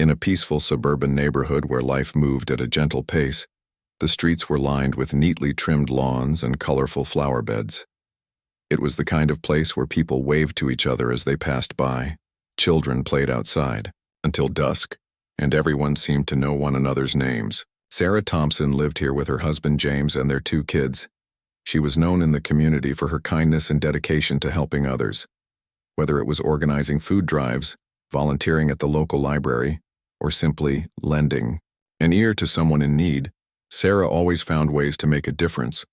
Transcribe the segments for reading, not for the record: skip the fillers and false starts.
In a peaceful suburban neighborhood where life moved at a gentle pace, the streets were lined with neatly trimmed lawns and colorful flower beds. It was the kind of place where people waved to each other as they passed by. Children played outside until dusk, and everyone seemed to know one another's names. Sarah Thompson lived here with her husband James and their 2 kids. She was known in the community for her kindness and dedication to helping others. Whether it was organizing food drives, volunteering at the local library, or simply lending an ear to someone in need, Sarah always found ways to make a difference.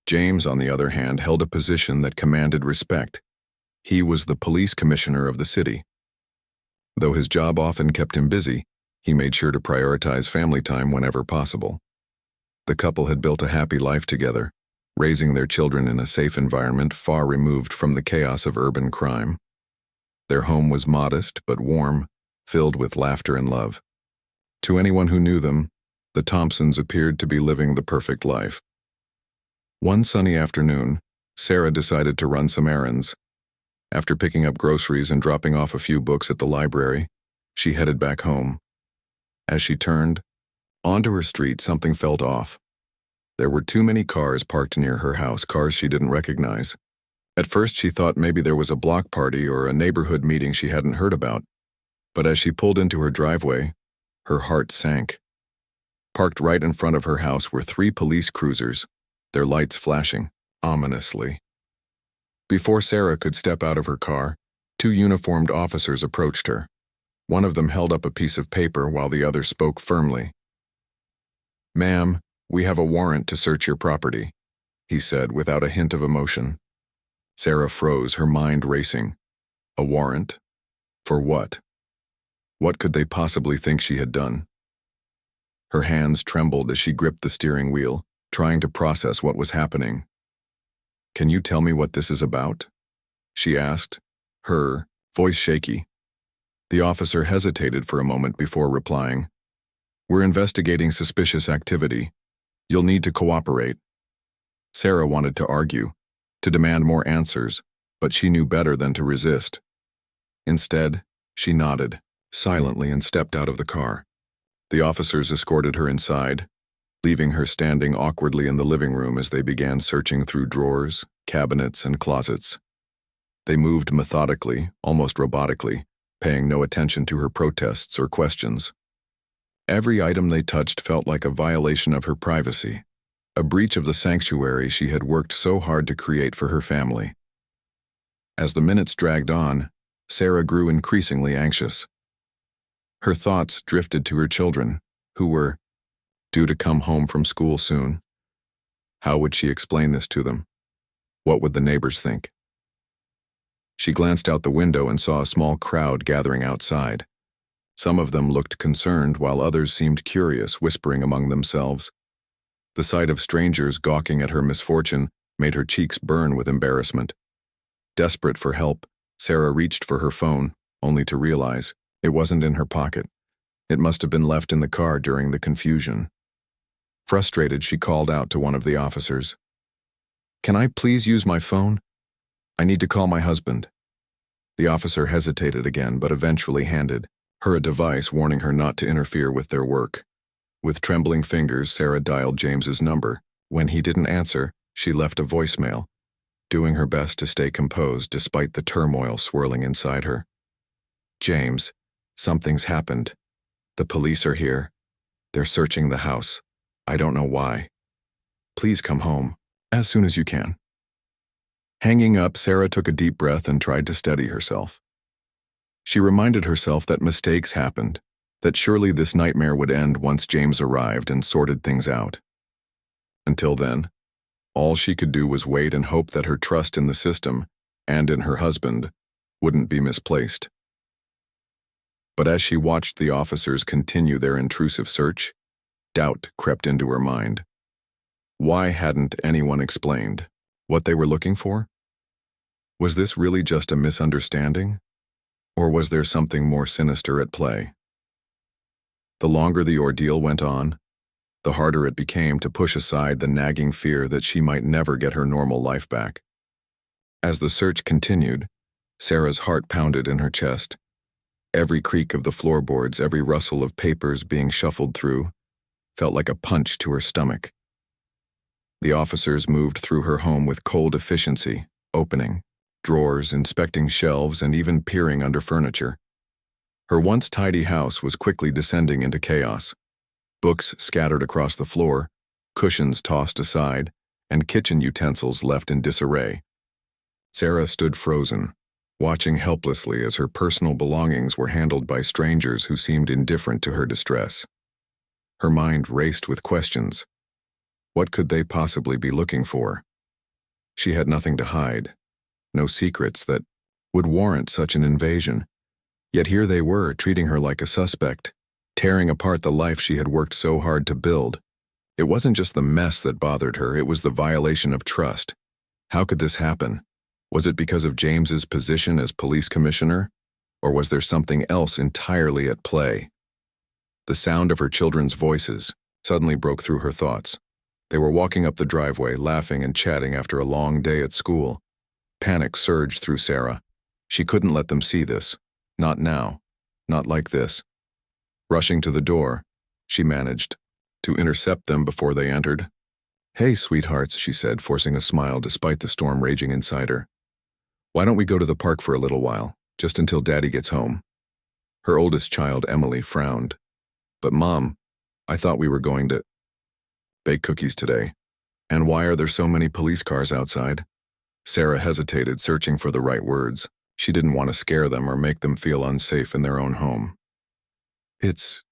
James, on the other hand, held a position that commanded respect. He was the police commissioner of the city. Though his job often kept him busy, he made sure to prioritize family time whenever possible. The couple had built a happy life together, raising their children in a safe environment far removed from the chaos of urban crime. Their home was modest but warm, filled with laughter and love. To anyone who knew them, the Thompsons appeared to be living the perfect life. One sunny afternoon, Sarah decided to run some errands. After picking up groceries and dropping off a few books at the library, she headed back home. As she turned onto her street, something felt off. There were too many cars parked near her house, cars she didn't recognize. At first, she thought maybe there was a block party or a neighborhood meeting she hadn't heard about. But as she pulled into her driveway, her heart sank. Parked right in front of her house were 3 police cruisers, their lights flashing ominously. Before Sarah could step out of her car, 2 uniformed officers approached her. One of them held up a piece of paper while the other spoke firmly. "Ma'am, we have a warrant to search your property," he said without a hint of emotion. Sarah froze, her mind racing. A warrant? For what? What could they possibly think she had done? Her hands trembled as she gripped the steering wheel, trying to process what was happening. "Can you tell me what this is about?" she asked, her voice shaky. The officer hesitated for a moment before replying. "We're investigating suspicious activity. You'll need to cooperate." Sarah wanted to argue, to demand more answers, but she knew better than to resist. Instead, she nodded silently and stepped out of the car. The officers escorted her inside, leaving her standing awkwardly in the living room as they began searching through drawers, cabinets, and closets. They moved methodically, almost robotically, paying no attention to her protests or questions. Every item they touched felt like a violation of her privacy, a breach of the sanctuary she had worked so hard to create for her family. As the minutes dragged on, Sarah grew increasingly anxious. Her thoughts drifted to her children, who were due to come home from school soon. How would she explain this to them? What would the neighbors think? She glanced out the window and saw a small crowd gathering outside. Some of them looked concerned, while others seemed curious, whispering among themselves. The sight of strangers gawking at her misfortune made her cheeks burn with embarrassment. Desperate for help, Sarah reached for her phone, only to realize it wasn't in her pocket. It must have been left in the car during the confusion. Frustrated, she called out to one of the officers. "Can I please use my phone? I need to call my husband." The officer hesitated again, but eventually handed her a device warning her not to interfere with their work. With trembling fingers, Sarah dialed James's number. When he didn't answer, she left a voicemail, doing her best to stay composed despite the turmoil swirling inside her. "James, something's happened. The police are here. They're searching the house. I don't know why. Please come home as soon as you can." Hanging up, Sarah took a deep breath and tried to steady herself. She reminded herself that mistakes happened, that surely this nightmare would end once James arrived and sorted things out. Until then, all she could do was wait and hope that her trust in the system, and in her husband, wouldn't be misplaced. But as she watched the officers continue their intrusive search, doubt crept into her mind. Why hadn't anyone explained what they were looking for? Was this really just a misunderstanding? Or was there something more sinister at play? The longer the ordeal went on, the harder it became to push aside the nagging fear that she might never get her normal life back. As the search continued, Sarah's heart pounded in her chest. Every creak of the floorboards, every rustle of papers being shuffled through, felt like a punch to her stomach. The officers moved through her home with cold efficiency, opening drawers, inspecting shelves, and even peering under furniture. Her once tidy house was quickly descending into chaos. Books scattered across the floor, cushions tossed aside, and kitchen utensils left in disarray. Sarah stood frozen, watching helplessly as her personal belongings were handled by strangers who seemed indifferent to her distress. Her mind raced with questions. What could they possibly be looking for? She had nothing to hide, no secrets that would warrant such an invasion. Yet here they were, treating her like a suspect, tearing apart the life she had worked so hard to build. It wasn't just the mess that bothered her, it was the violation of trust. How could this happen? Was it because of James's position as police commissioner? Or was there something else entirely at play? The sound of her children's voices suddenly broke through her thoughts. They were walking up the driveway, laughing and chatting after a long day at school. Panic surged through Sarah. She couldn't let them see this. Not now. Not like this. Rushing to the door, she managed to intercept them before they entered. "Hey, sweethearts," she said, forcing a smile despite the storm raging inside her. "Why don't we go to the park for a little while, just until Daddy gets home?" Her oldest child, Emily, frowned. "But Mom, I thought we were going to bake cookies today. And why are there so many police cars outside?" Sarah hesitated, searching for the right words. She didn't want to scare them or make them feel unsafe in their own home. It's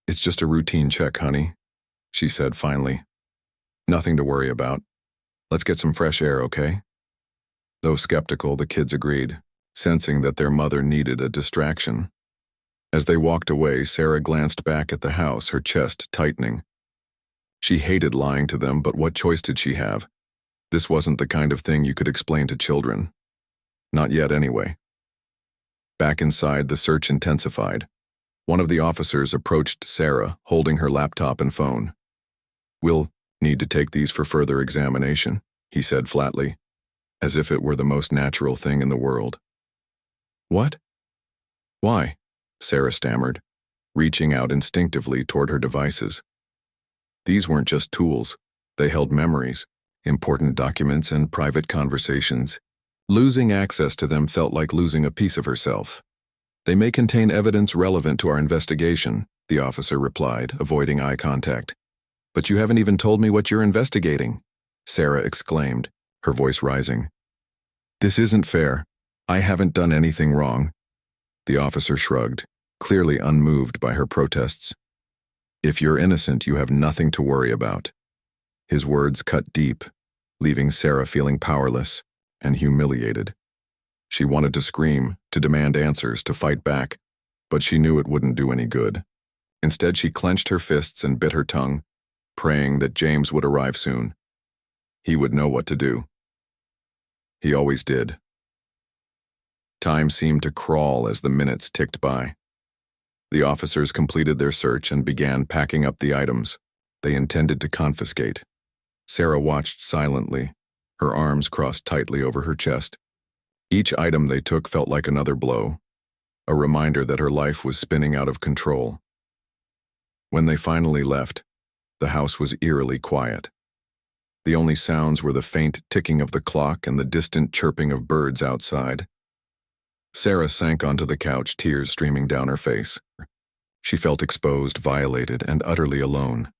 just a routine check, honey," she said finally. "Nothing to worry about. Let's get some fresh air, okay?" Though skeptical, the kids agreed, sensing that their mother needed a distraction. As they walked away, Sarah glanced back at the house, her chest tightening. She hated lying to them, but what choice did she have? This wasn't the kind of thing you could explain to children. Not yet, anyway. Back inside, the search intensified. One of the officers approached Sarah, holding her laptop and phone. "We'll need to take these for further examination," he said flatly, as if it were the most natural thing in the world. "What? Why?" Sarah stammered, reaching out instinctively toward her devices. These weren't just tools. They held memories, important documents, and private conversations. Losing access to them felt like losing a piece of herself. "They may contain evidence relevant to our investigation," the officer replied, avoiding eye contact. "But you haven't even told me what you're investigating," Sarah exclaimed, her voice rising. "This isn't fair. I haven't done anything wrong." The officer shrugged, clearly unmoved by her protests. "If you're innocent, you have nothing to worry about." His words cut deep, leaving Sarah feeling powerless and humiliated. She wanted to scream, to demand answers, to fight back, but she knew it wouldn't do any good. Instead, she clenched her fists and bit her tongue, praying that James would arrive soon. He would know what to do. He always did. Time seemed to crawl as the minutes ticked by. The officers completed their search and began packing up the items they intended to confiscate. Sarah watched silently, her arms crossed tightly over her chest. Each item they took felt like another blow, a reminder that her life was spinning out of control. When they finally left, the house was eerily quiet. The only sounds were the faint ticking of the clock and the distant chirping of birds outside. Sarah sank onto the couch, tears streaming down her face. She felt exposed, violated, and utterly alone.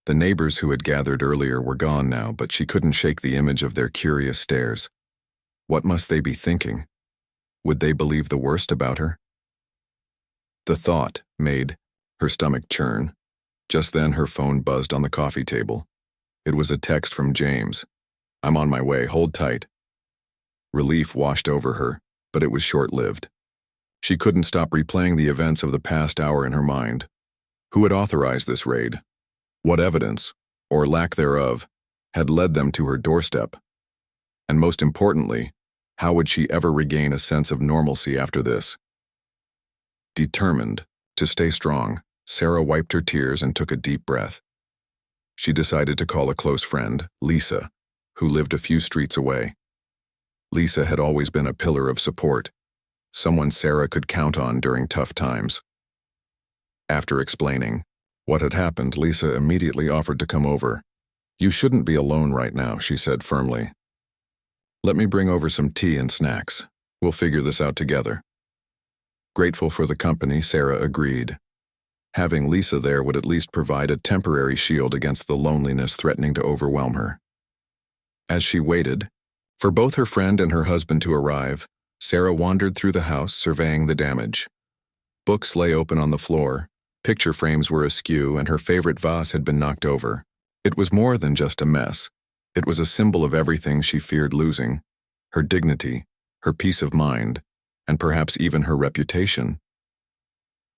The neighbors who had gathered earlier were gone now, but she couldn't shake the image of their curious stares. What must they be thinking? Would they believe the worst about her? The thought made her stomach churn. Just then her phone buzzed on the coffee table. It was a text from James. "I'm on my way, hold tight." Relief washed over her, but it was short-lived. She couldn't stop replaying the events of the past hour in her mind. Who had authorized this raid? What evidence, or lack thereof, had led them to her doorstep? And most importantly, how would she ever regain a sense of normalcy after this? Determined to stay strong, Sarah wiped her tears and took a deep breath. She decided to call a close friend, Lisa, who lived a few streets away. Lisa had always been a pillar of support, someone Sarah could count on during tough times. After explaining what had happened, Lisa immediately offered to come over. "You shouldn't be alone right now," she said firmly. "Let me bring over some tea and snacks. We'll figure this out together." Grateful for the company, Sarah agreed. Having Lisa there would at least provide a temporary shield against the loneliness threatening to overwhelm her. As she waited for both her friend and her husband to arrive, Sarah wandered through the house, surveying the damage. Books lay open on the floor, picture frames were askew, and her favorite vase had been knocked over. It was more than just a mess. It was a symbol of everything she feared losing: her dignity, her peace of mind, and perhaps even her reputation.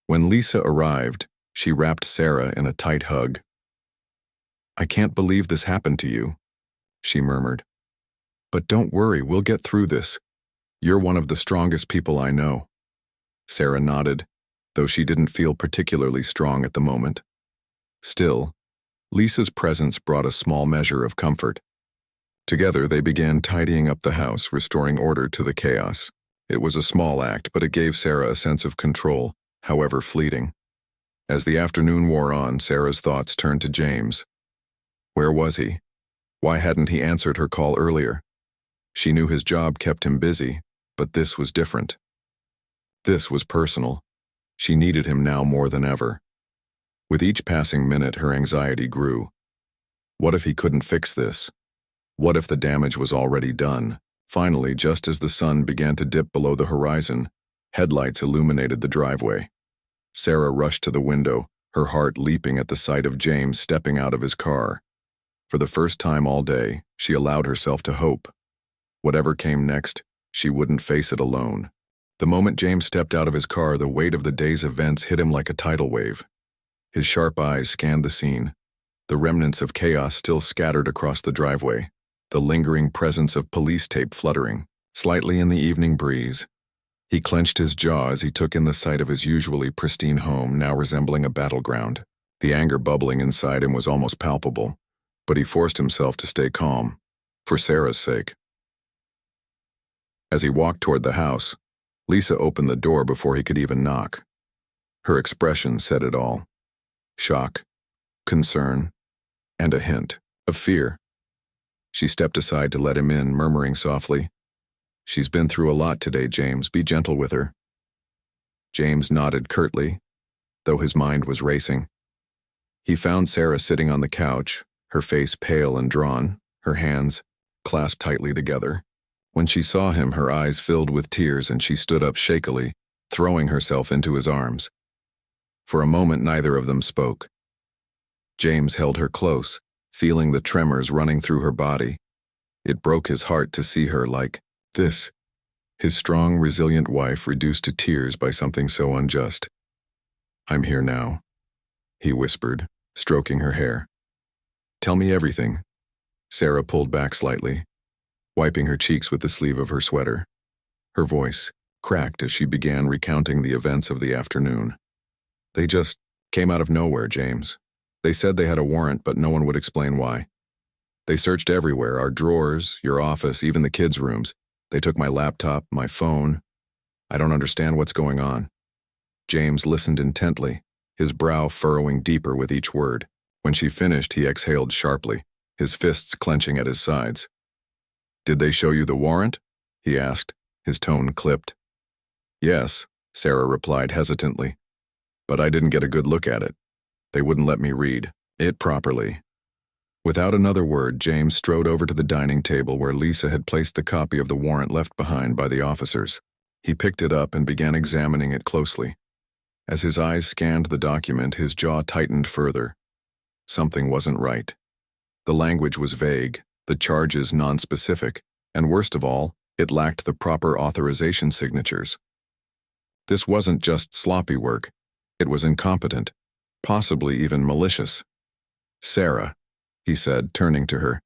When Lisa arrived, she wrapped Sarah in a tight hug. "I can't believe this happened to you," she murmured. "But don't worry, we'll get through this. You're one of the strongest people I know." Sarah nodded, though she didn't feel particularly strong at the moment. Still, Lisa's presence brought a small measure of comfort. Together they began tidying up the house, restoring order to the chaos. It was a small act, but it gave Sarah a sense of control, however fleeting. As the afternoon wore on, Sarah's thoughts turned to James. Where was he? Why hadn't he answered her call earlier? She knew his job kept him busy, but this was different. This was personal. She needed him now more than ever. With each passing minute, her anxiety grew. What if he couldn't fix this? What if the damage was already done? Finally, just as the sun began to dip below the horizon, headlights illuminated the driveway. Sarah rushed to the window, her heart leaping at the sight of James stepping out of his car. For the first time all day, she allowed herself to hope. Whatever came next, she wouldn't face it alone. The moment James stepped out of his car, the weight of the day's events hit him like a tidal wave. His sharp eyes scanned the scene, the remnants of chaos still scattered across the driveway, the lingering presence of police tape fluttering slightly in the evening breeze. He clenched his jaw as he took in the sight of his usually pristine home, now resembling a battleground. The anger bubbling inside him was almost palpable, but he forced himself to stay calm, for Sarah's sake. As he walked toward the house, Lisa opened the door before he could even knock. Her expression said it all: shock, concern, and a hint of fear. She stepped aside to let him in, murmuring softly, "She's been through a lot today, James. Be gentle with her." James nodded curtly, though his mind was racing. He found Sarah sitting on the couch, her face pale and drawn, her hands clasped tightly together. When she saw him, her eyes filled with tears and she stood up shakily, throwing herself into his arms. For a moment, neither of them spoke. James held her close, feeling the tremors running through her body. It broke his heart to see her like this, his strong, resilient wife reduced to tears by something so unjust. "I'm here now," he whispered, stroking her hair. "Tell me everything." Sarah pulled back slightly, wiping her cheeks with the sleeve of her sweater. Her voice cracked as she began recounting the events of the afternoon. "They just came out of nowhere, James. They said they had a warrant, but no one would explain why. They searched everywhere, our drawers, your office, even the kids' rooms. They took my laptop, my phone. I don't understand what's going on." James listened intently, his brow furrowing deeper with each word. When she finished, he exhaled sharply, his fists clenching at his sides. "Did they show you the warrant?" he asked, his tone clipped. "Yes," Sarah replied hesitantly, "but I didn't get a good look at it. They wouldn't let me read it properly." Without another word, James strode over to the dining table where Lisa had placed the copy of the warrant left behind by the officers. He picked it up and began examining it closely. As his eyes scanned the document, his jaw tightened further. Something wasn't right. The language was vague, the charges nonspecific, and worst of all, it lacked the proper authorization signatures. This wasn't just sloppy work. It was incompetent, possibly even malicious. "Sarah," he said, turning to her,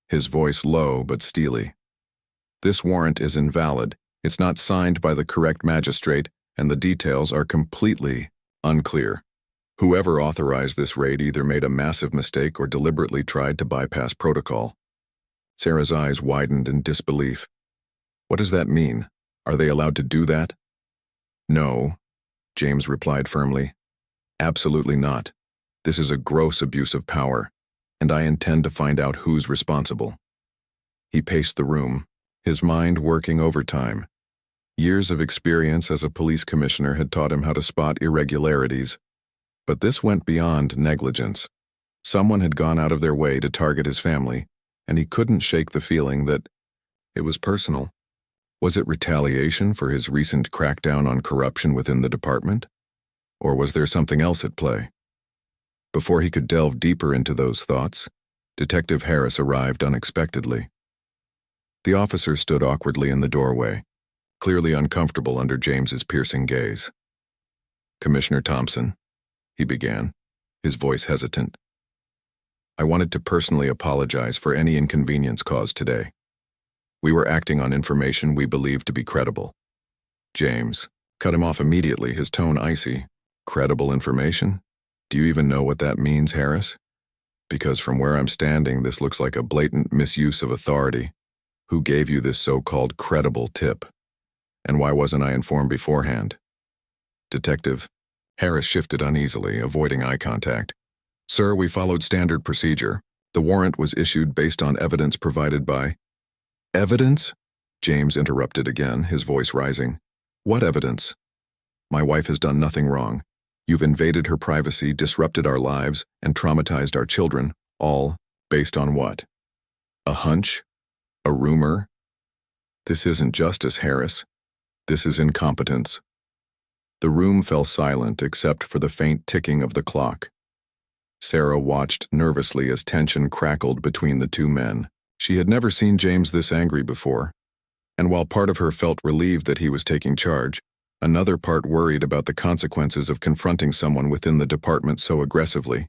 his voice low but steely. "This warrant is invalid. It's not signed by the correct magistrate, and the details are completely unclear. Whoever authorized this raid either made a massive mistake or deliberately tried to bypass protocol." Sarah's eyes widened in disbelief. "What does that mean? Are they allowed to do that?" No, James replied firmly. Absolutely not. This is a gross abuse of power, and I intend to find out who's responsible. He paced the room, his mind working overtime. Years of experience as a police commissioner had taught him how to spot irregularities, but this went beyond negligence. Someone had gone out of their way to target his family, and he couldn't shake the feeling that it was personal. Was it retaliation for his recent crackdown on corruption within the department? Or was there something else at play? Before he could delve deeper into those thoughts, Detective Harris arrived unexpectedly. The officer stood awkwardly in the doorway, clearly uncomfortable under James's piercing gaze. "Commissioner Thompson," he began, his voice hesitant. "I wanted to personally apologize for any inconvenience caused today. We were acting on information we believed to be credible." James cut him off immediately, his tone icy. "Credible information? Do you even know what that means, Harris? Because from where I'm standing, this looks like a blatant misuse of authority. Who gave you this so-called credible tip? And why wasn't I informed beforehand?" Detective Harris shifted uneasily, avoiding eye contact. "Sir, we followed standard procedure. The warrant was issued based on evidence provided by—" "Evidence?" James interrupted again, his voice rising. "What evidence? My wife has done nothing wrong. You've invaded her privacy, disrupted our lives, and traumatized our children, all based on what? A hunch? A rumor? This isn't justice, Harris. This is incompetence." The room fell silent except for the faint ticking of the clock. Sarah watched nervously as tension crackled between the two men. She had never seen James this angry before, and while part of her felt relieved that he was taking charge, another part worried about the consequences of confronting someone within the department so aggressively.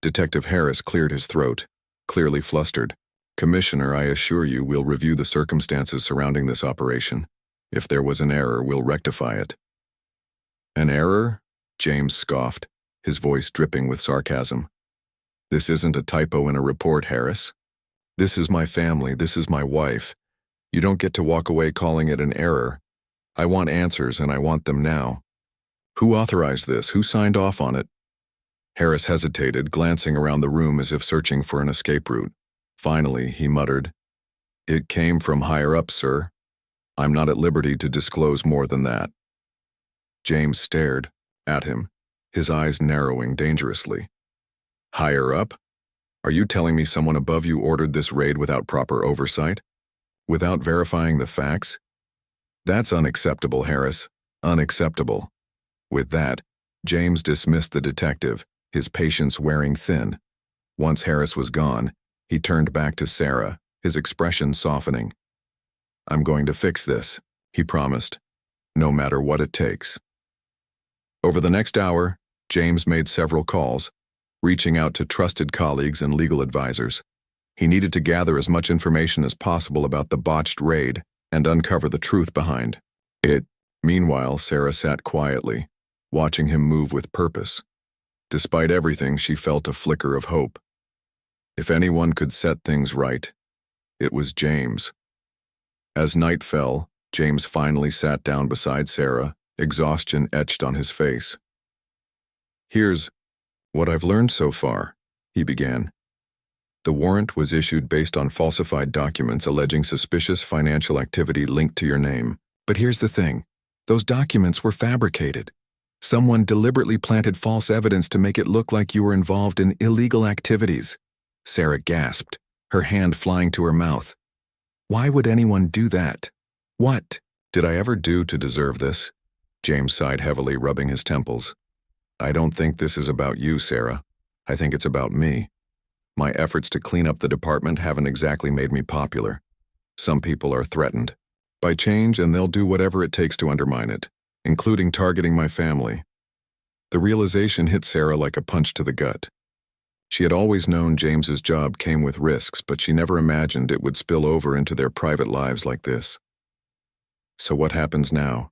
Detective Harris cleared his throat, clearly flustered. "Commissioner, I assure you we'll review the circumstances surrounding this operation. If there was an error, we'll rectify it." "An error?" James scoffed, his voice dripping with sarcasm. "This isn't a typo in a report, Harris. This is my family, this is my wife. You don't get to walk away calling it an error. I want answers, and I want them now. Who authorized this? Who signed off on it?" Harris hesitated, glancing around the room as if searching for an escape route. Finally, he muttered, "It came from higher up, sir. I'm not at liberty to disclose more than that." James stared at him, his eyes narrowing dangerously. "Higher up? Are you telling me someone above you ordered this raid without proper oversight? Without verifying the facts? That's unacceptable, Harris. Unacceptable." With that, James dismissed the detective, his patience wearing thin. Once Harris was gone, he turned back to Sarah, his expression softening. "I'm going to fix this," he promised, "no matter what it takes." Over the next hour, James made several calls, reaching out to trusted colleagues and legal advisors. He needed to gather as much information as possible about the botched raid and uncover the truth behind it. Meanwhile, Sarah sat quietly, watching him move with purpose. Despite everything, she felt a flicker of hope. If anyone could set things right, it was James. As night fell, James finally sat down beside Sarah, exhaustion etched on his face. "Here's what I've learned so far," he began. "The warrant was issued based on falsified documents alleging suspicious financial activity linked to your name. But here's the thing. Those documents were fabricated. Someone deliberately planted false evidence to make it look like you were involved in illegal activities." Sarah gasped, her hand flying to her mouth. "Why would anyone do that? What did I ever do to deserve this?" James sighed heavily, rubbing his temples. "I don't think this is about you, Sarah. I think it's about me. My efforts to clean up the department haven't exactly made me popular. Some people are threatened by change, and they'll do whatever it takes to undermine it, including targeting my family." The realization hit Sarah like a punch to the gut. She had always known James's job came with risks, but she never imagined it would spill over into their private lives like this. "So what happens now?"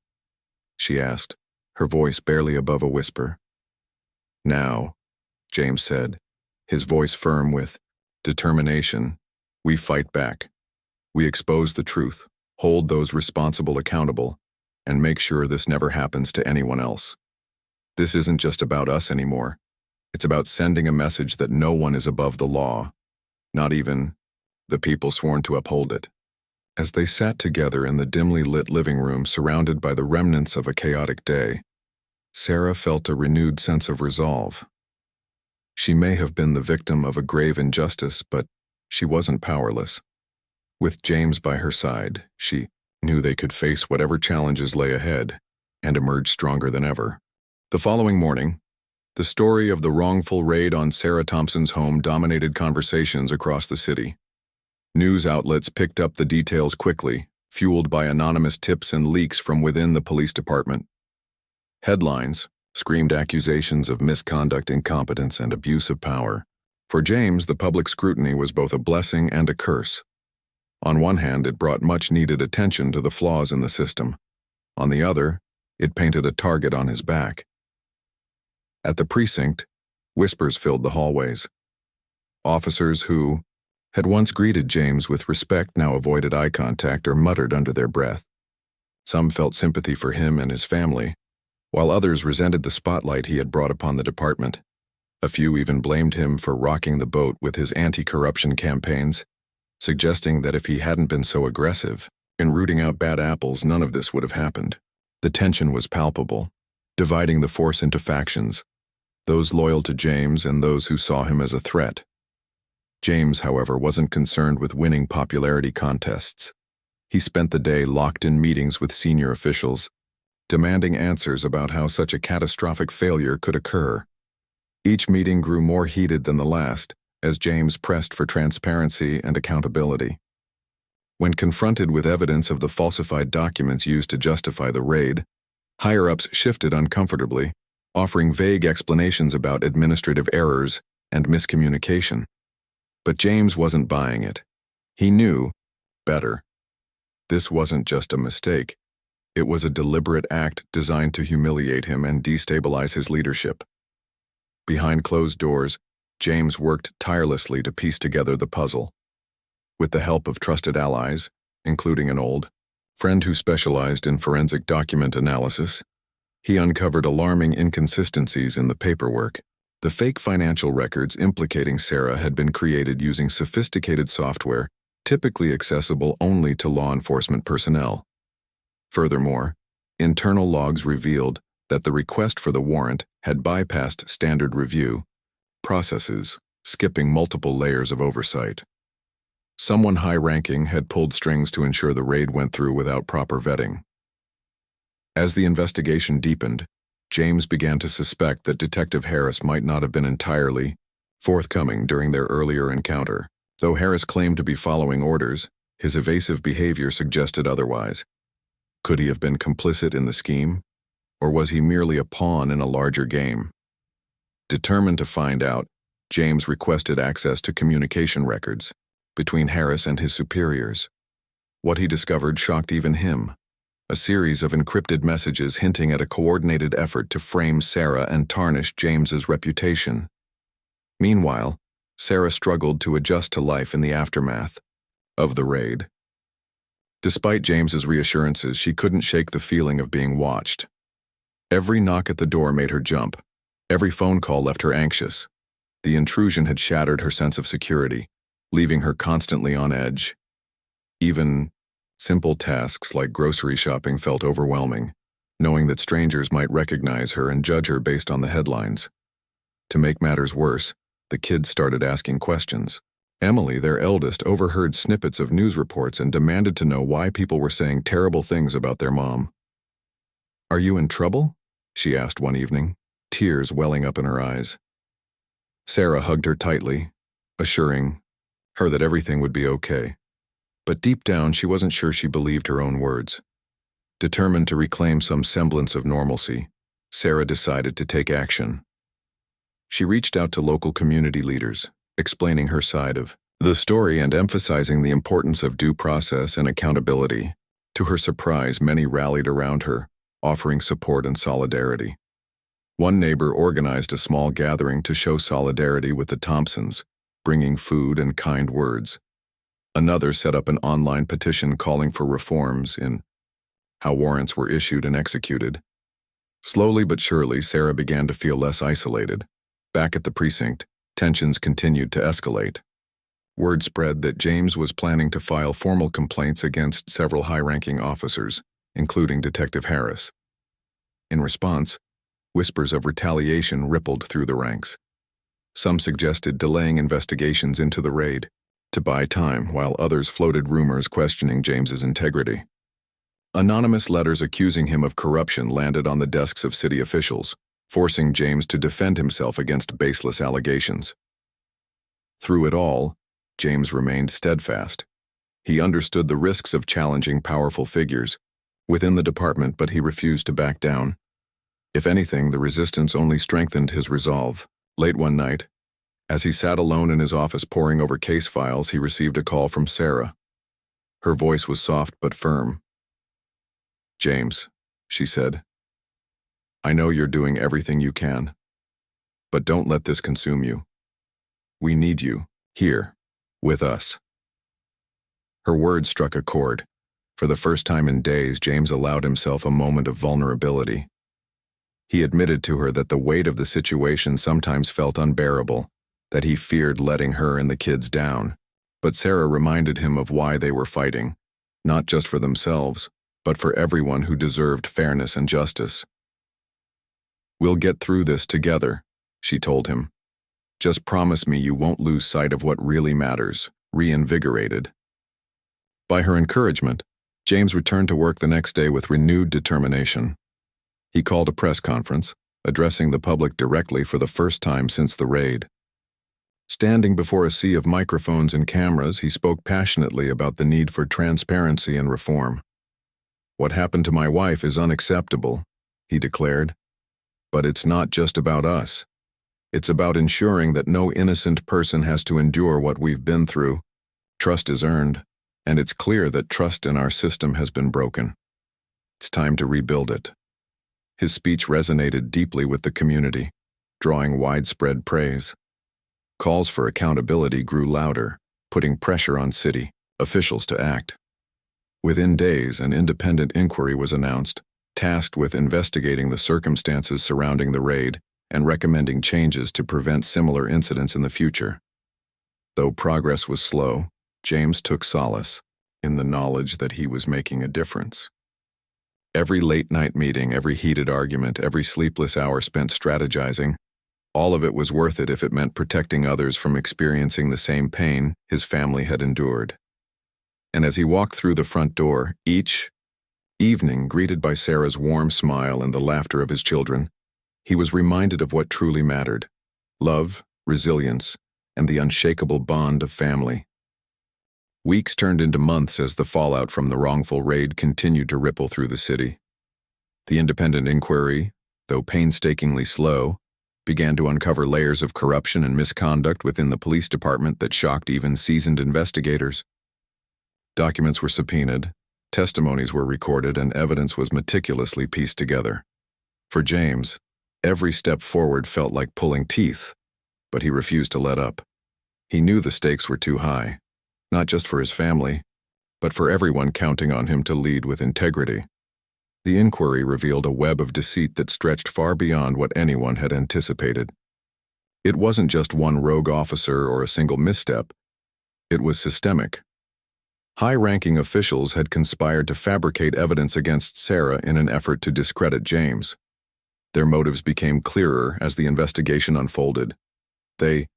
she asked, her voice barely above a whisper. "Now," James said, his voice firm with determination, "we fight back. We expose the truth, hold those responsible accountable, and make sure this never happens to anyone else. This isn't just about us anymore. It's about sending a message that no one is above the law, not even the people sworn to uphold it. As they sat together in the dimly lit living room surrounded by the remnants of a chaotic day, Sarah felt a renewed sense of resolve. She may have been the victim of a grave injustice, but she wasn't powerless. With James by her side, she knew they could face whatever challenges lay ahead and emerge stronger than ever. The following morning, the story of the wrongful raid on Sarah Thompson's home dominated conversations across the city. News outlets picked up the details quickly, fueled by anonymous tips and leaks from within the police department. Headlines screamed accusations of misconduct, incompetence, and abuse of power. For James, the public scrutiny was both a blessing and a curse. On one hand, it brought much-needed attention to the flaws in the system. On the other, it painted a target on his back. At the precinct, whispers filled the hallways. Officers who had once greeted James with respect now avoided eye contact or muttered under their breath. Some felt sympathy for him and his family, while others resented the spotlight he had brought upon the department. A few even blamed him for rocking the boat with his anti-corruption campaigns, suggesting that if he hadn't been so aggressive in rooting out bad apples, none of this would have happened. The tension was palpable, dividing the force into factions, those loyal to James and those who saw him as a threat. James, however, wasn't concerned with winning popularity contests. He spent the day locked in meetings with senior officials, demanding answers about how such a catastrophic failure could occur. Each meeting grew more heated than the last, as James pressed for transparency and accountability. When confronted with evidence of the falsified documents used to justify the raid, higher-ups shifted uncomfortably, offering vague explanations about administrative errors and miscommunication. But James wasn't buying it. He knew better. This wasn't just a mistake. It was a deliberate act designed to humiliate him and destabilize his leadership. Behind closed doors, James worked tirelessly to piece together the puzzle. With the help of trusted allies, including an old friend who specialized in forensic document analysis, he uncovered alarming inconsistencies in the paperwork. The fake financial records implicating Sarah had been created using sophisticated software, typically accessible only to law enforcement personnel. Furthermore, internal logs revealed that the request for the warrant had bypassed standard review processes, skipping multiple layers of oversight. Someone high-ranking had pulled strings to ensure the raid went through without proper vetting. As the investigation deepened, James began to suspect that Detective Harris might not have been entirely forthcoming during their earlier encounter. Though Harris claimed to be following orders, his evasive behavior suggested otherwise. Could he have been complicit in the scheme, or was he merely a pawn in a larger game? Determined to find out, James requested access to communication records between Harris and his superiors. What he discovered shocked even him. A series of encrypted messages hinting at a coordinated effort to frame Sarah and tarnish James's reputation. Meanwhile, Sarah struggled to adjust to life in the aftermath of the raid. Despite James's reassurances, she couldn't shake the feeling of being watched. Every knock at the door made her jump. Every phone call left her anxious. The intrusion had shattered her sense of security, leaving her constantly on edge. Even simple tasks like grocery shopping felt overwhelming, knowing that strangers might recognize her and judge her based on the headlines. To make matters worse, the kids started asking questions. Emily, their eldest, overheard snippets of news reports and demanded to know why people were saying terrible things about their mom. "Are you in trouble?" she asked one evening, tears welling up in her eyes. Sarah hugged her tightly, assuring her that everything would be okay. But deep down, she wasn't sure she believed her own words. Determined to reclaim some semblance of normalcy, Sarah decided to take action. She reached out to local community leaders, explaining her side of the story and emphasizing the importance of due process and accountability. To her surprise, many rallied around her, offering support and solidarity. One neighbor organized a small gathering to show solidarity with the Thompsons, bringing food and kind words. Another set up an online petition calling for reforms in how warrants were issued and executed. Slowly but surely, Sarah began to feel less isolated. Back at the precinct, tensions continued to escalate. Word spread that James was planning to file formal complaints against several high-ranking officers, including Detective Harris. In response, whispers of retaliation rippled through the ranks. Some suggested delaying investigations into the raid to buy time, while others floated rumors questioning James's integrity. Anonymous letters accusing him of corruption landed on the desks of city officials, forcing James to defend himself against baseless allegations. Through it all, James remained steadfast. He understood the risks of challenging powerful figures within the department, but he refused to back down. If anything, the resistance only strengthened his resolve. Late one night, as he sat alone in his office poring over case files, he received a call from Sarah. Her voice was soft but firm. "James," she said, "I know you're doing everything you can, but don't let this consume you. We need you, here, with us." Her words struck a chord. For the first time in days, James allowed himself a moment of vulnerability. He admitted to her that the weight of the situation sometimes felt unbearable, that he feared letting her and the kids down. But Sarah reminded him of why they were fighting, not just for themselves, but for everyone who deserved fairness and justice. "We'll get through this together," she told him. "Just promise me you won't lose sight of what really matters." Reinvigorated by her encouragement, James returned to work the next day with renewed determination. He called a press conference, addressing the public directly for the first time since the raid. Standing before a sea of microphones and cameras, he spoke passionately about the need for transparency and reform. "What happened to my wife is unacceptable," he declared. "But it's not just about us. It's about ensuring that no innocent person has to endure what we've been through. Trust is earned, and it's clear that trust in our system has been broken. It's time to rebuild it." His speech resonated deeply with the community, drawing widespread praise. Calls for accountability grew louder, putting pressure on city officials to act. Within days, an independent inquiry was announced, tasked with investigating the circumstances surrounding the raid and recommending changes to prevent similar incidents in the future. Though progress was slow, James took solace in the knowledge that he was making a difference. Every late-night meeting, every heated argument, every sleepless hour spent strategizing, all of it was worth it if it meant protecting others from experiencing the same pain his family had endured. And as he walked through the front door, each evening greeted by Sarah's warm smile and the laughter of his children, he was reminded of what truly mattered: love, resilience, and the unshakable bond of family. Weeks turned into months as the fallout from the wrongful raid continued to ripple through the city. The independent inquiry, though painstakingly slow, began to uncover layers of corruption and misconduct within the police department that shocked even seasoned investigators. Documents were subpoenaed, testimonies were recorded, and evidence was meticulously pieced together. For James, every step forward felt like pulling teeth, but he refused to let up. He knew the stakes were too high, not just for his family, but for everyone counting on him to lead with integrity. The inquiry revealed a web of deceit that stretched far beyond what anyone had anticipated. It wasn't just one rogue officer or a single misstep. It was systemic. High-ranking officials had conspired to fabricate evidence against Sarah in an effort to discredit James. Their motives became clearer as the investigation unfolded. They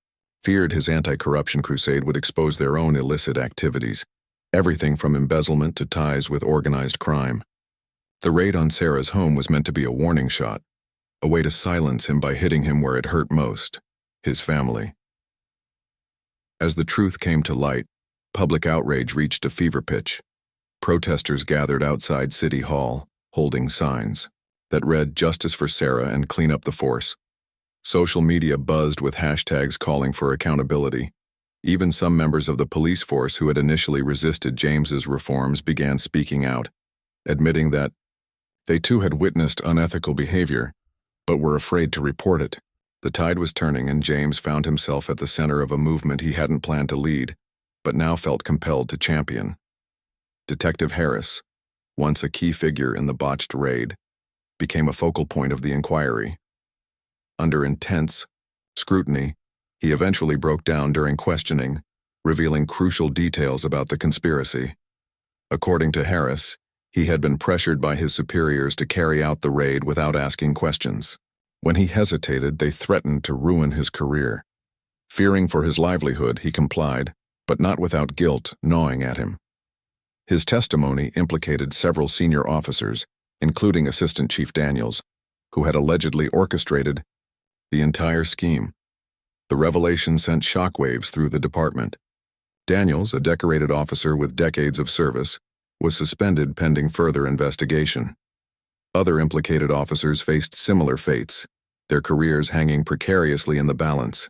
feared his anti-corruption crusade would expose their own illicit activities, everything from embezzlement to ties with organized crime. The raid on Sarah's home was meant to be a warning shot, a way to silence him by hitting him where it hurt most: his family. As the truth came to light, public outrage reached a fever pitch. Protesters gathered outside City Hall, holding signs that read "Justice for Sarah" and "Clean up the force." Social media buzzed with hashtags calling for accountability. Even some members of the police force who had initially resisted James's reforms began speaking out, admitting that they too had witnessed unethical behavior, but were afraid to report it. The tide was turning, and James found himself at the center of a movement he hadn't planned to lead, but now felt compelled to champion. Detective Harris, once a key figure in the botched raid, became a focal point of the inquiry. Under intense scrutiny, he eventually broke down during questioning, revealing crucial details about the conspiracy. According to Harris, he had been pressured by his superiors to carry out the raid without asking questions. When he hesitated, they threatened to ruin his career. Fearing for his livelihood, he complied, but not without guilt gnawing at him. His testimony implicated several senior officers, including Assistant Chief Daniels, who had allegedly orchestrated the entire scheme. The revelation sent shockwaves through the department. Daniels, a decorated officer with decades of service, was suspended pending further investigation. Other implicated officers faced similar fates, their careers hanging precariously in the balance.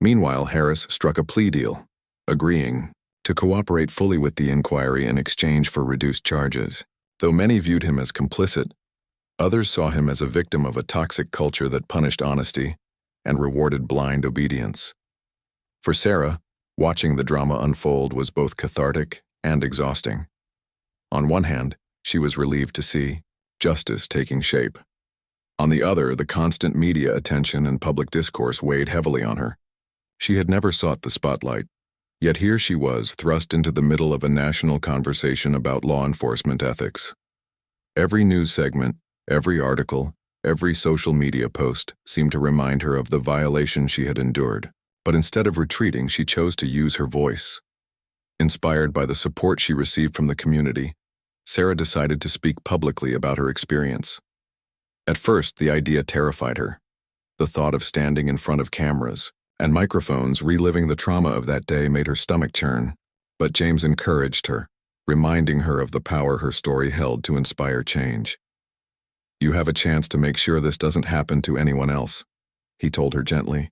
Meanwhile, Harris struck a plea deal, agreeing to cooperate fully with the inquiry in exchange for reduced charges. Though many viewed him as complicit, others saw him as a victim of a toxic culture that punished honesty and rewarded blind obedience. For Sarah, watching the drama unfold was both cathartic and exhausting. On one hand, she was relieved to see justice taking shape. On the other, the constant media attention and public discourse weighed heavily on her. She had never sought the spotlight, yet here she was, thrust into the middle of a national conversation about law enforcement ethics. Every news segment, every article, every social media post seemed to remind her of the violation she had endured. But instead of retreating, she chose to use her voice. Inspired by the support she received from the community, Sarah decided to speak publicly about her experience. At first, the idea terrified her. The thought of standing in front of cameras and microphones reliving the trauma of that day made her stomach churn. But James encouraged her, reminding her of the power her story held to inspire change. "You have a chance to make sure this doesn't happen to anyone else," he told her gently.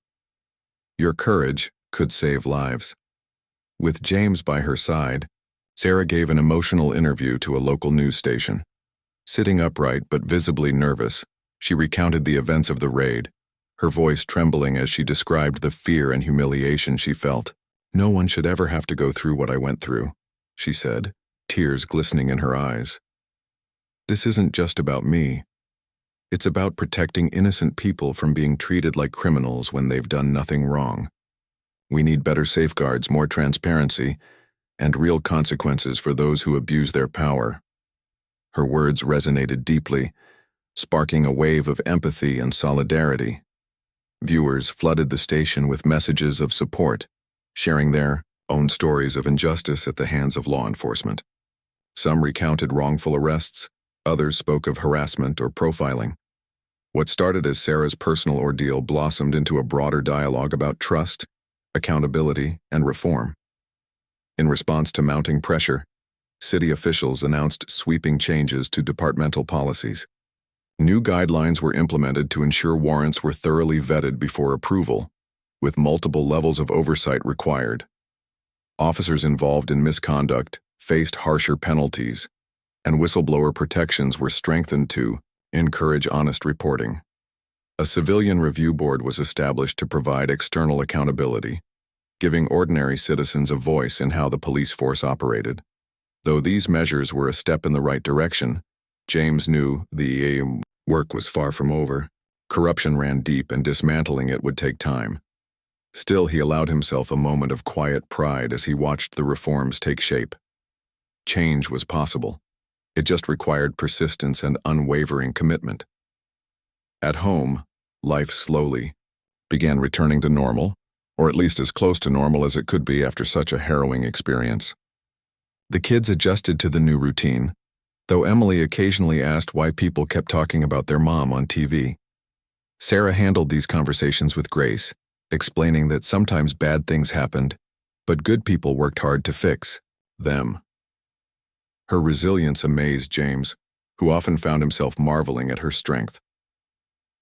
"Your courage could save lives." With James by her side, Sarah gave an emotional interview to a local news station. Sitting upright but visibly nervous, she recounted the events of the raid, her voice trembling as she described the fear and humiliation she felt. "No one should ever have to go through what I went through," she said, tears glistening in her eyes. "This isn't just about me. It's about protecting innocent people from being treated like criminals when they've done nothing wrong. We need better safeguards, more transparency, and real consequences for those who abuse their power." Her words resonated deeply, sparking a wave of empathy and solidarity. Viewers flooded the station with messages of support, sharing their own stories of injustice at the hands of law enforcement. Some recounted wrongful arrests, others spoke of harassment or profiling. What started as Sarah's personal ordeal blossomed into a broader dialogue about trust, accountability, and reform. In response to mounting pressure, city officials announced sweeping changes to departmental policies. New guidelines were implemented to ensure warrants were thoroughly vetted before approval, with multiple levels of oversight required. Officers involved in misconduct faced harsher penalties, and whistleblower protections were strengthened to encourage honest reporting. A civilian review board was established to provide external accountability, giving ordinary citizens a voice in how the police force operated. Though these measures were a step in the right direction, James knew the work was far from over. Corruption ran deep, and dismantling it would take time. Still, he allowed himself a moment of quiet pride as he watched the reforms take shape. Change was possible. It just required persistence and unwavering commitment. At home, life slowly began returning to normal, or at least as close to normal as it could be after such a harrowing experience. The kids adjusted to the new routine, though Emily occasionally asked why people kept talking about their mom on TV. Sarah handled these conversations with grace, explaining that sometimes bad things happened, but good people worked hard to fix them. Her resilience amazed James, who often found himself marveling at her strength.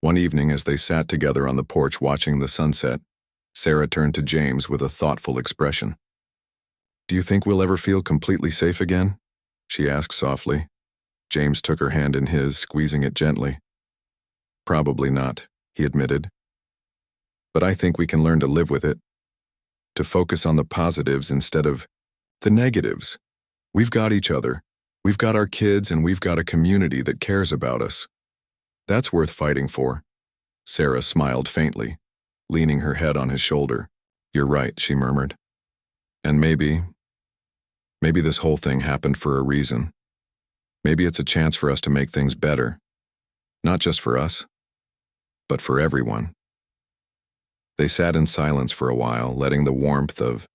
One evening, as they sat together on the porch watching the sunset, Sarah turned to James with a thoughtful expression. "Do you think we'll ever feel completely safe again?" she asked softly. James took her hand in his, squeezing it gently. "Probably not," he admitted. "But I think we can learn to live with it, to focus on the positives instead of the negatives. We've got each other. We've got our kids and we've got a community that cares about us. That's worth fighting for. Sarah smiled faintly, leaning her head on his shoulder. You're right, she murmured. And maybe this whole thing happened for a reason. Maybe it's a chance for us to make things better. Not just for us, but for everyone. They sat in silence for a while, letting the warmth of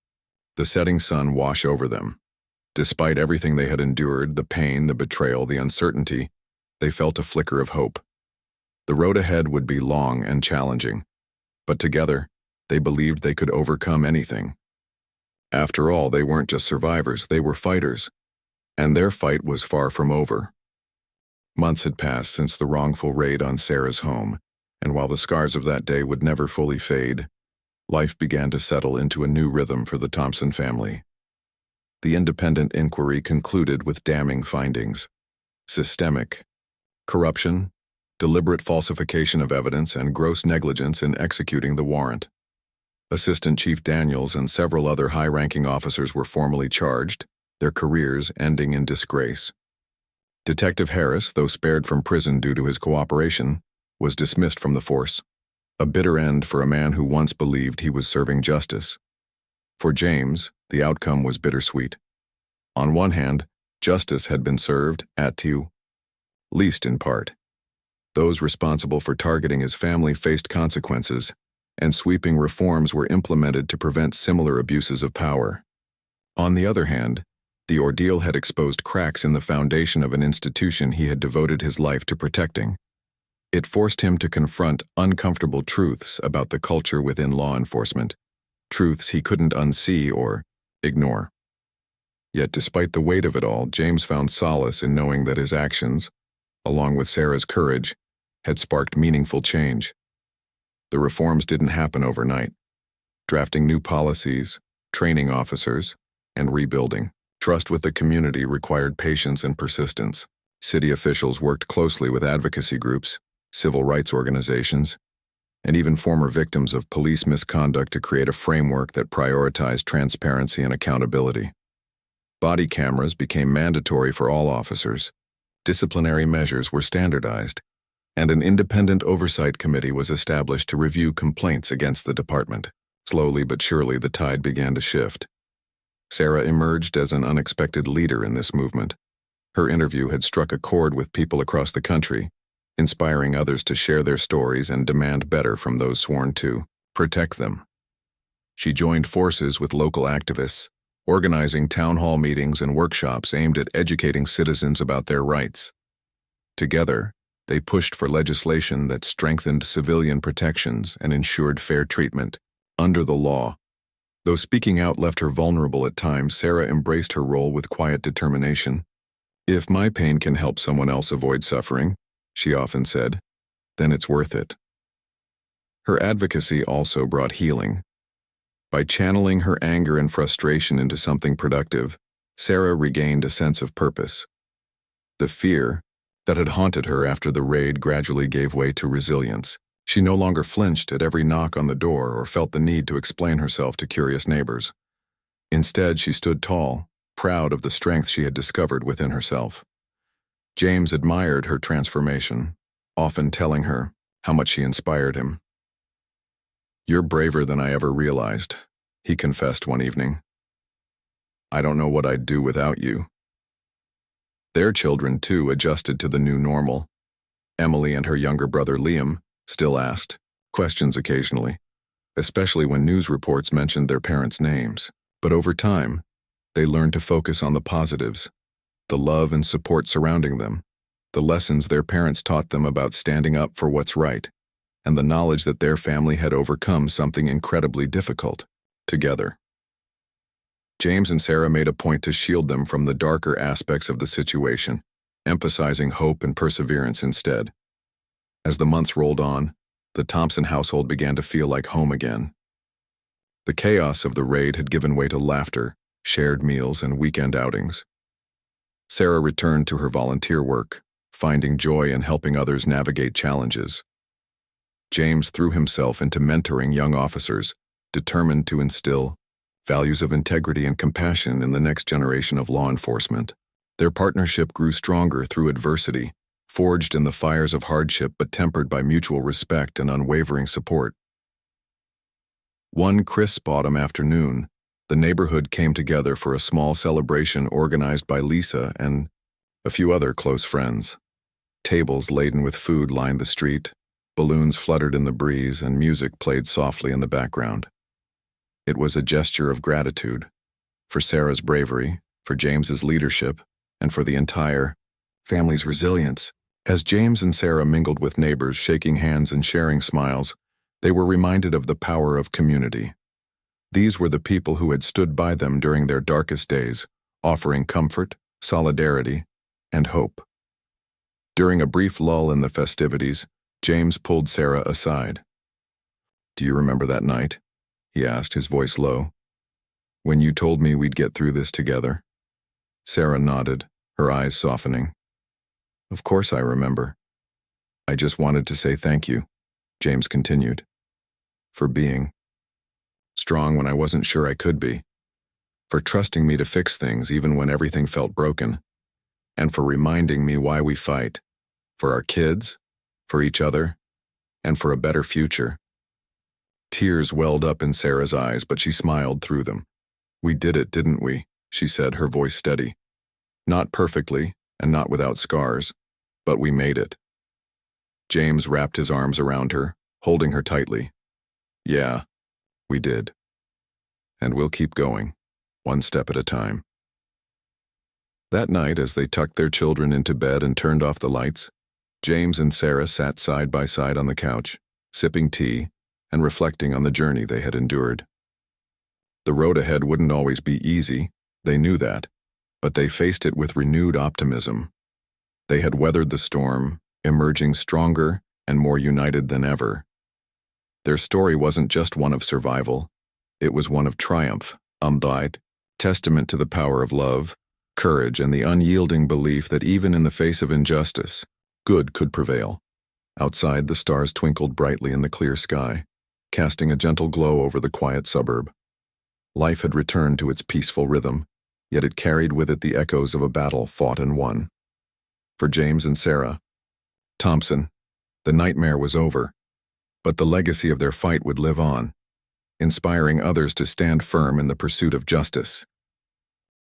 the setting sun wash over them. Despite everything they had endured, the pain, the betrayal, the uncertainty, they felt a flicker of hope. The road ahead would be long and challenging, but together, they believed they could overcome anything. After all, they weren't just survivors, they were fighters, and their fight was far from over. Months had passed since the wrongful raid on Sarah's home, and while the scars of that day would never fully fade, life began to settle into a new rhythm for the Thompson family. The independent inquiry concluded with damning findings: systemic corruption, deliberate falsification of evidence, and gross negligence in executing the warrant. Assistant Chief Daniels and several other high-ranking officers were formally charged, their careers ending in disgrace. Detective Harris, though spared from prison due to his cooperation, was dismissed from the force, a bitter end for a man who once believed he was serving justice. For James, the outcome was bittersweet. On one hand, justice had been served, least in part. Those responsible for targeting his family faced consequences, and sweeping reforms were implemented to prevent similar abuses of power. On the other hand, the ordeal had exposed cracks in the foundation of an institution he had devoted his life to protecting. It forced him to confront uncomfortable truths about the culture within law enforcement, truths he couldn't unsee or ignore. Yet despite the weight of it all, James found solace in knowing that his actions, along with Sarah's courage, had sparked meaningful change. The reforms didn't happen overnight. Drafting new policies, training officers, and rebuilding trust with the community required patience and persistence. City officials worked closely with advocacy groups, civil rights organizations, and even former victims of police misconduct to create a framework that prioritized transparency and accountability. Body cameras became mandatory for all officers, disciplinary measures were standardized, and an independent oversight committee was established to review complaints against the department. Slowly but surely, the tide began to shift. Sarah emerged as an unexpected leader in this movement. Her interview had struck a chord with people across the country, inspiring others to share their stories and demand better from those sworn to protect them. She joined forces with local activists, organizing town hall meetings and workshops aimed at educating citizens about their rights. Together, they pushed for legislation that strengthened civilian protections and ensured fair treatment under the law. Though speaking out left her vulnerable at times, Sarah embraced her role with quiet determination. "If my pain can help someone else avoid suffering," she often said, "then it's worth it." Her advocacy also brought healing. By channeling her anger and frustration into something productive, Sarah regained a sense of purpose. The fear that had haunted her after the raid gradually gave way to resilience. She no longer flinched at every knock on the door or felt the need to explain herself to curious neighbors. Instead, she stood tall, proud of the strength she had discovered within herself. James admired her transformation, often telling her how much she inspired him. "You're braver than I ever realized," he confessed one evening. "I don't know what I'd do without you." Their children, too, adjusted to the new normal. Emily and her younger brother Liam still asked questions occasionally, especially when news reports mentioned their parents' names. But over time, they learned to focus on the positives, the love and support surrounding them, the lessons their parents taught them about standing up for what's right, and the knowledge that their family had overcome something incredibly difficult, together. James and Sarah made a point to shield them from the darker aspects of the situation, emphasizing hope and perseverance instead. As the months rolled on, the Thompson household began to feel like home again. The chaos of the raid had given way to laughter, shared meals, and weekend outings. Sarah returned to her volunteer work, finding joy in helping others navigate challenges. James threw himself into mentoring young officers, determined to instill values of integrity and compassion in the next generation of law enforcement. Their partnership grew stronger through adversity, forged in the fires of hardship but tempered by mutual respect and unwavering support. One crisp autumn afternoon, the neighborhood came together for a small celebration organized by Lisa and a few other close friends. Tables laden with food lined the street, balloons fluttered in the breeze, and music played softly in the background. It was a gesture of gratitude for Sarah's bravery, for James's leadership, and for the entire family's resilience. As James and Sarah mingled with neighbors, shaking hands and sharing smiles, they were reminded of the power of community. These were the people who had stood by them during their darkest days, offering comfort, solidarity, and hope. During a brief lull in the festivities, James pulled Sarah aside. "Do you remember that night?" he asked, his voice low. "When you told me we'd get through this together?" Sarah nodded, her eyes softening. "Of course I remember. I just wanted to say thank you," James continued, "for being strong when I wasn't sure I could be, for trusting me to fix things even when everything felt broken, and for reminding me why we fight, for our kids, for each other, and for a better future." Tears welled up in Sarah's eyes, but she smiled through them. "We did it, didn't we?" she said, her voice steady. "Not perfectly, and not without scars, but we made it." James wrapped his arms around her, holding her tightly. "Yeah, we did. And we'll keep going, one step at a time." That night, as they tucked their children into bed and turned off the lights, James and Sarah sat side by side on the couch, sipping tea and reflecting on the journey they had endured. The road ahead wouldn't always be easy, they knew that, but they faced it with renewed optimism. They had weathered the storm, emerging stronger and more united than ever. Their story wasn't just one of survival, it was one of triumph, testament to the power of love, courage, and the unyielding belief that even in the face of injustice, good could prevail. Outside, the stars twinkled brightly in the clear sky, casting a gentle glow over the quiet suburb. Life had returned to its peaceful rhythm, yet it carried with it the echoes of a battle fought and won. For James and Sarah Thompson, the nightmare was over, but the legacy of their fight would live on, inspiring others to stand firm in the pursuit of justice.